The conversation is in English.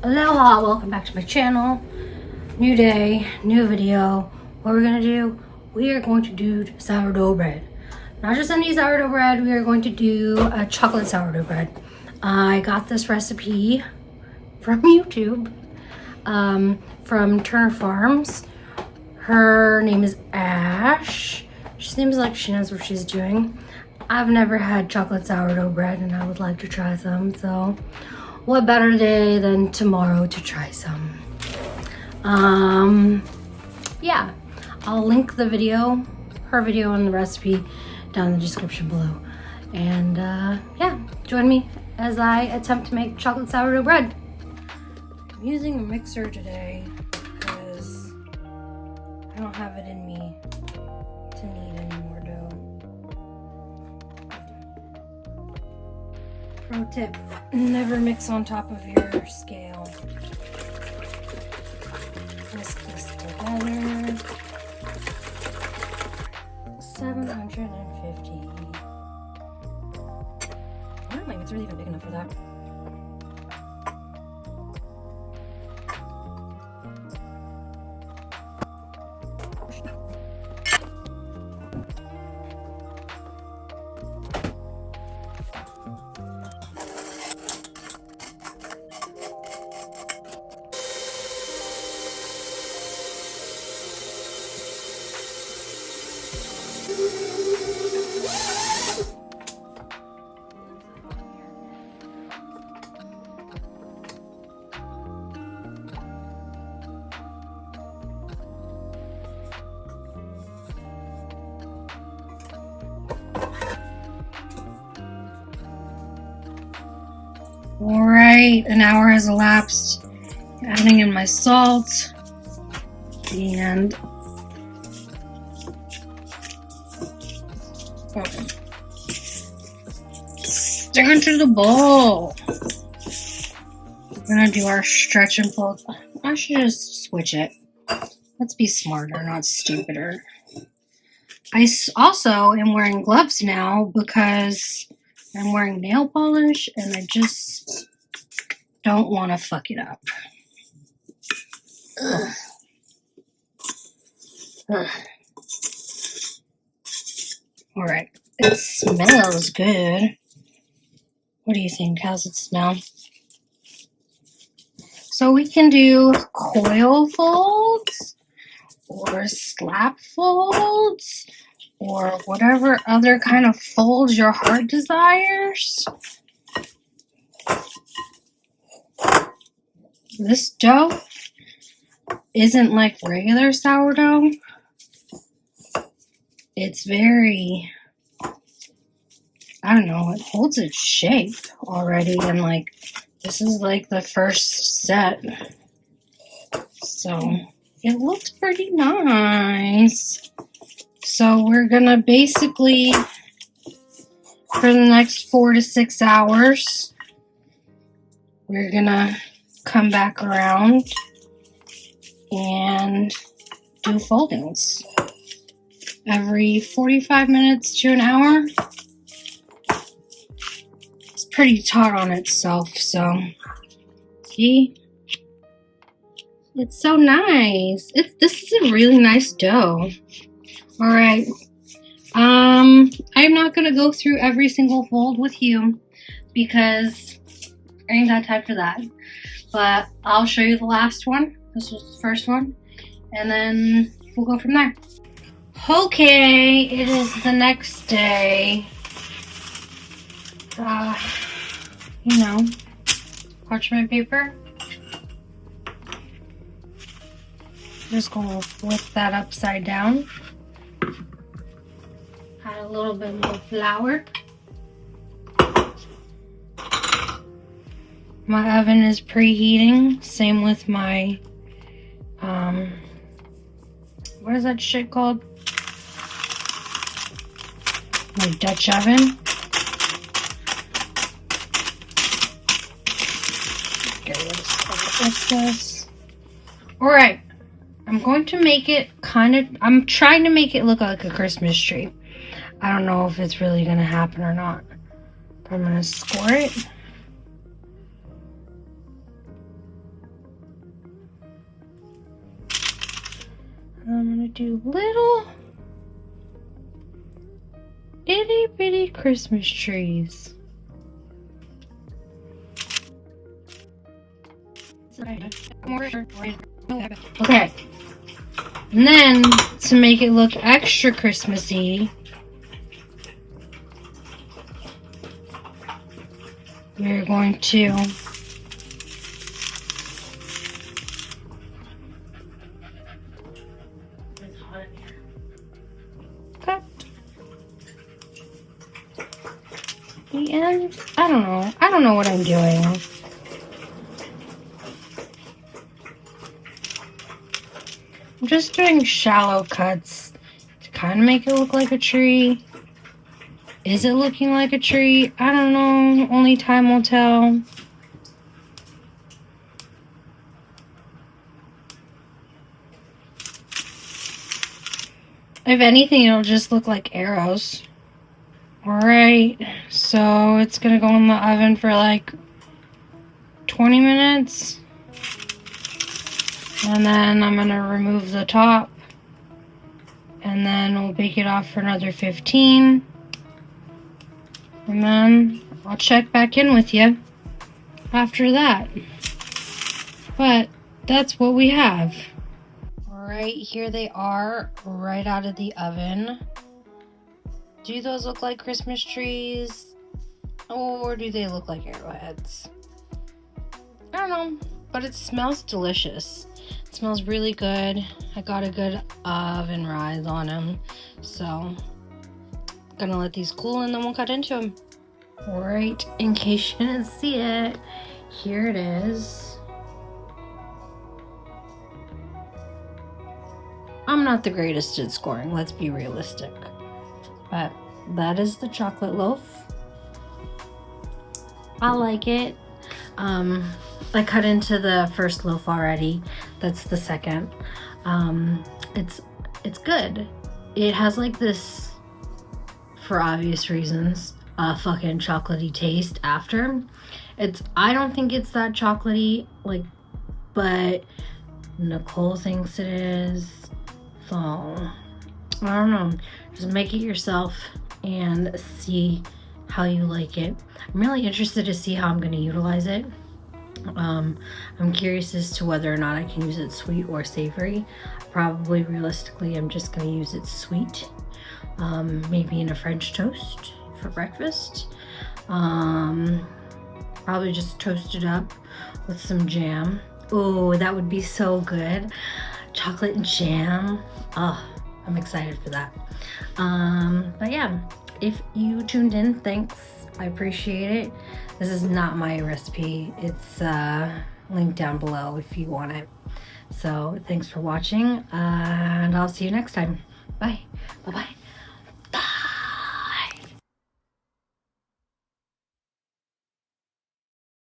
Aloha, welcome back to my channel. New day, new video. What we're gonna do, we are going to do sourdough bread. Not just any sourdough bread, we are going to do a chocolate sourdough bread. I got this recipe from YouTube, from Turner Farms. Her name is Ash. She seems like she knows what she's doing. I've never had chocolate sourdough bread and I would like to try some, so what better day than tomorrow to try some. Yeah, I'll link the video, her video and the recipe down in the description below. And yeah, join me as I attempt to make chocolate sourdough bread. I'm using a mixer today because I don't have it in me to knead any more dough. Pro tip, never mix on top of your scale. Whisk this together. 750. I don't think it's really even big enough for that. Alright, an hour has elapsed. Adding in my salt and stir into the bowl. We're gonna do our stretch and fold. I should just switch it. Let's be smarter, not stupider. I also am wearing gloves now because I'm wearing nail polish and I just don't want to fuck it up. Ugh. Ugh. All right, it smells good. What do you think? How's it smell? So we can do coil folds or slap folds or whatever other kind of folds your heart desires. This dough isn't like regular sourdough. It's very, I don't know, it holds its shape already, and like this is like the first set. So it looks pretty nice. So we're gonna basically, for the next 4 to 6 hours, we're gonna come back around and do foldings every 45 minutes to an hour. It's pretty taut on itself, so see? It's so nice. This is a really nice dough. Alright. I'm not gonna go through every single fold with you because I ain't got time for that. But I'll show you the last one. This was the first one. And then we'll go from there. Okay, it is the next day. You know, parchment paper. Just gonna flip that upside down. Add a little bit more flour. My oven is preheating. Same with my, what is that shit called? My Dutch oven. Get rid of this. Alright. I'm going to make it I'm trying to make it look like a Christmas tree. I don't know if it's really going to happen or not. But I'm going to score it. gonna do little itty bitty Christmas trees. Okay. And then to make it look extra Christmassy, we're going to cut the ends. I don't know what I'm doing. I'm just doing shallow cuts to kind of make it look like a tree. Is it looking like a tree? I don't know. Only time will tell. If anything, it'll just look like arrows. Alright, so it's gonna go in the oven for like 20 minutes. And then I'm gonna remove the top. And then we'll bake it off for another 15. And then I'll check back in with you after that. But that's what we have. Alright, here they are right out of the oven. Do those look like Christmas trees? Or do they look like arrowheads? I don't know, but it smells delicious. It smells really good. I got a good oven rise on them. So, gonna let these cool and then we'll cut into them. Alright, in case you didn't see it, here it is. I'm not the greatest at scoring, let's be realistic. But that is the chocolate loaf. I like it. I cut into the first loaf already. That's the second. It's good. It has like this, for obvious reasons, fucking chocolatey taste after. I don't think it's that chocolatey, like, but Nicole thinks it is. So I don't know. Just make it yourself and see how you like it. I'm really interested to see how I'm going to utilize it. I'm curious as to whether or not I can use it sweet or savory. Probably, realistically, I'm just going to use it sweet. Maybe in a French toast for breakfast. Probably just toast it up with some jam. Oh, that would be so good. Chocolate and jam. Oh, I'm excited for that. But yeah, if you tuned in, thanks. I appreciate it. This is not my recipe. It's linked down below if you want it. So thanks for watching, and I'll see you next time. Bye. Bye-bye.